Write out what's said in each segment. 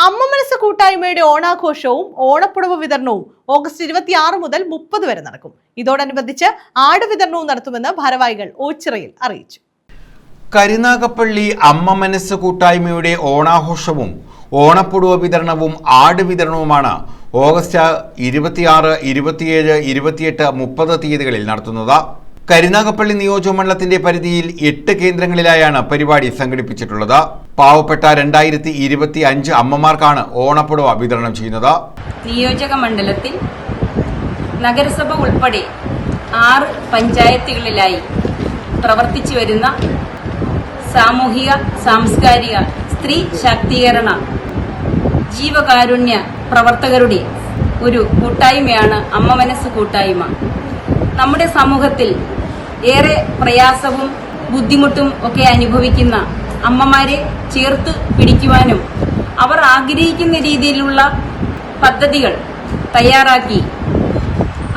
അമ്മ മനസ്സ് കൂട്ടായ്മയുടെ ഓണാഘോഷവും ഓണപ്പുടവ വിതരണവും ഓഗസ്റ്റ് 26 മുതൽ 30 വരെ നടക്കും. ഇതോടനുബന്ധിച്ച് ആട് വിതരണവും നടത്തുമെന്ന് ഭാരവാഹികൾ ഓച്ചിറയിൽ അറിയിച്ചു. കരുനാഗപ്പള്ളി അമ്മ മനസ്സ് കൂട്ടായ്മയുടെ ഓണാഘോഷവും ഓണപ്പുടവ വിതരണവും ആട് വിതരണവുമാണ് ഓഗസ്റ്റ് 26, 27, 28, 30 തീയതികളിൽ നടത്തുന്നത്. കരുനാഗപ്പള്ളി നിയോജകമണ്ഡലത്തിന്റെ പരിധിയിൽ 8 കേന്ദ്രങ്ങളിലായാണ് പരിപാടി സംഘടിപ്പിച്ചിട്ടുള്ളത്. പാവപ്പെട്ട 2025 അമ്മമാർക്കാണ് ഓണപ്പുടവ വിതരണം ചെയ്യുന്നത്. നിയോജക മണ്ഡലത്തിൽ നഗരസഭ ഉൾപ്പെടെ 6 പഞ്ചായത്തുകളിലായി പ്രവർത്തിച്ചു വരുന്ന സാമൂഹിക, സാംസ്കാരിക, സ്ത്രീ ശാക്തീകരണ, ജീവകാരുണ്യ പ്രവർത്തകരുടെ ഒരു കൂട്ടായ്മയാണ് അമ്മ മനസ്സ് കൂട്ടായ്മ. നമ്മുടെ സമൂഹത്തിൽ ഏറെ പ്രയാസവും ബുദ്ധിമുട്ടും ഒക്കെ അനുഭവിക്കുന്ന അമ്മമാരെ ചേർത്ത് പിടിക്കുവാനും അവർ ആഗ്രഹിക്കുന്ന രീതിയിലുള്ള പദ്ധതികൾ തയ്യാറാക്കി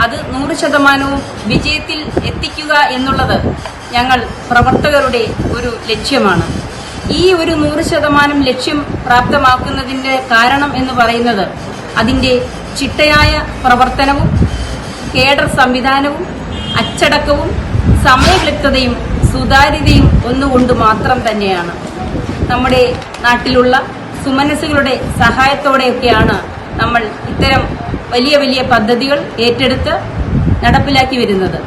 അത് 100% വിജയത്തിൽ എത്തിക്കുക എന്നുള്ളത് ഞങ്ങൾ പ്രവർത്തകരുടെ ഒരു ലക്ഷ്യമാണ്. ഈ ഒരു 100% ലക്ഷ്യം പ്രാപ്തമാക്കുന്നതിന്റെ കാരണം എന്ന് പറയുന്നത് അതിന്റെ ചിട്ടയായ പ്രവർത്തനവും കേഡർ സംവിധാനവും അച്ചടക്കവും സമയക്ലിപ്തതയും സുതാര്യതയും ഒന്നുകൊണ്ട് മാത്രം തന്നെയാണ്. നമ്മുടെ നാട്ടിലുള്ള സുമനസ്സുകളുടെ സഹായത്തോടെയൊക്കെയാണ് നമ്മൾ ഇത്തരം വലിയ വലിയ പദ്ധതികൾ ഏറ്റെടുത്ത് നടപ്പിലാക്കി വരുന്നത്.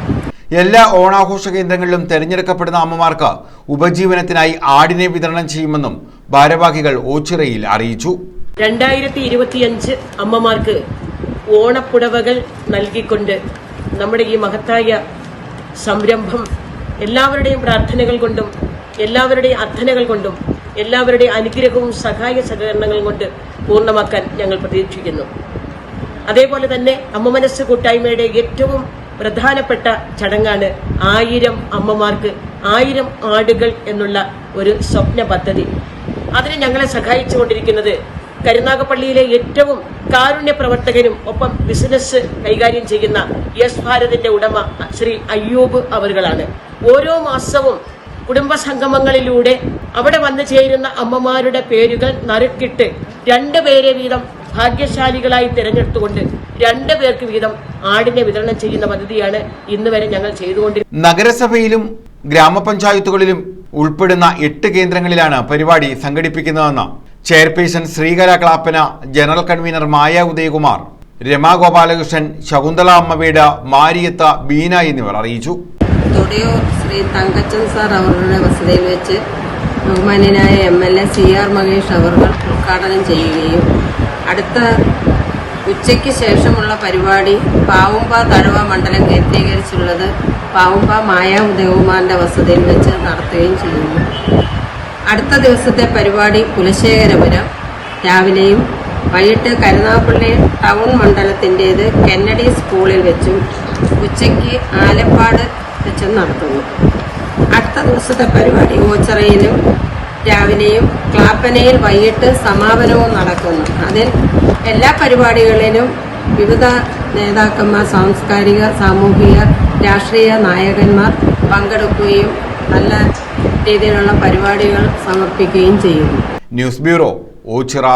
എല്ലാ ഓണാഘോഷ കേന്ദ്രങ്ങളിലും തെരഞ്ഞെടുക്കപ്പെടുന്ന അമ്മമാർക്ക് ഉപജീവനത്തിനായി ആടിനെ വിതരണം ചെയ്യുമെന്നും ഭാരവാഹികൾ ഓച്ചിറയിൽ അറിയിച്ചു. 2025 അമ്മമാർക്ക് ഓണപ്പുടവകൾ നൽകിക്കൊണ്ട് നമ്മുടെ ഈ മഹത്തായ സംരംഭം എല്ലാവരുടെയും പ്രാർത്ഥനകൾ കൊണ്ടും എല്ലാവരുടെയും അർത്ഥനകൾ കൊണ്ടും എല്ലാവരുടെയും അനുഗ്രഹവും സഹായ സഹകരണങ്ങൾ കൊണ്ട് പൂർണ്ണമാക്കാൻ ഞങ്ങൾ പ്രതീക്ഷിക്കുന്നു. അതേപോലെ തന്നെ അമ്മ മനസ്സ് കൂട്ടായ്മയുടെ ഏറ്റവും പ്രധാനപ്പെട്ട ചടങ്ങാണ് 1000 അമ്മമാർക്ക് 1000 ആടുകൾ എന്നുള്ള ഒരു സ്വപ്ന പദ്ധതി. അതിന് ഞങ്ങളെ സഹായിച്ചുകൊണ്ടിരിക്കുന്നത് കരുനാഗപ്പള്ളിയിലെ ഏറ്റവും കാരുണ്യ പ്രവർത്തകനും ഒപ്പം ബിസിനസ് കൈകാര്യം ചെയ്യുന്ന യെസ് ഭാരതിന്റെ ഉടമ ശ്രീ അയ്യൂബ് അവറുകളാണ്. ഓരോ മാസവും കുടുംബ സംഗമങ്ങളിലൂടെ അവിടെ വന്നു ചേരുന്ന അമ്മമാരുടെ പേരുകൾ നറുക്കിട്ട് 2 പേരെ വീതം ഭാഗ്യശാലികളായി തിരഞ്ഞെടുത്തുകൊണ്ട് 2 പേർക്ക് വീതം ആടിനെ വിതരണം ചെയ്യുന്ന പദ്ധതിയാണ് ഇന്ന് വരെ ഞങ്ങൾ ചെയ്തുകൊണ്ടിരിക്കുന്നത്. നഗരസഭയിലും ഗ്രാമപഞ്ചായത്തുകളിലും ഉൾപ്പെടുന്ന 8 കേന്ദ്രങ്ങളിലാണ് പരിപാടി സംഘടിപ്പിക്കുന്നതെന്ന് chairperson Sreekala Clappana, general convener Maya Udayakumar, Rama Gopalakrishnan, Shakuntala Ammaveedu, Mariyatha, Beena എന്നിവർ അറിയിച്ചു. തൊടിയൂർ ശ്രീ തങ്കച്ചൻ സാർ അവരുടെ വസതിയിൽ വെച്ച് ബഹുമാന്യനായ MLA CR മഹേഷ് അവർ ഉദ്ഘാടനം ചെയ്യുകയും അടുത്ത ഉച്ചയ്ക്ക് ശേഷമുള്ള പരിപാടി പാവുമ്പ തഴവ മണ്ഡലം കേന്ദ്രീകരിച്ചുള്ളത് പാവുമ്പ മായ ഉദയകുമാറിന്റെ വസതിയിൽ വെച്ച് നടത്തുകയും ചെയ്യുന്നു. അടുത്ത ദിവസത്തെ പരിപാടി കുലശേഖരപുരം രാവിലെയും വൈകിട്ട് കരുനാഗപ്പള്ളി ടൗൺ മണ്ഡലത്തിൻ്റേത് കെന്നഡി സ്കൂളിൽ വെച്ചും ഉച്ചയ്ക്ക് ആലപ്പാട് വെച്ചും നടത്തുന്നു. അടുത്ത ദിവസത്തെ പരിപാടി ഓച്ചിറയിലും രാവിലെയും ക്ലാപ്പനയിൽ വൈകിട്ട് സമാപനവും നടക്കുന്നു. അതിൽ എല്ലാ പരിപാടികളിലും വിവിധ നേതാക്കന്മാർ, സാംസ്കാരിക, സാമൂഹിക, രാഷ്ട്രീയ നായകന്മാർ പങ്കെടുക്കുകയും നല്ല രീതിയിലുള്ള പരിപാടികൾ സമർപ്പിക്കുകയും ചെയ്യുന്നു. News bureau, Ochira.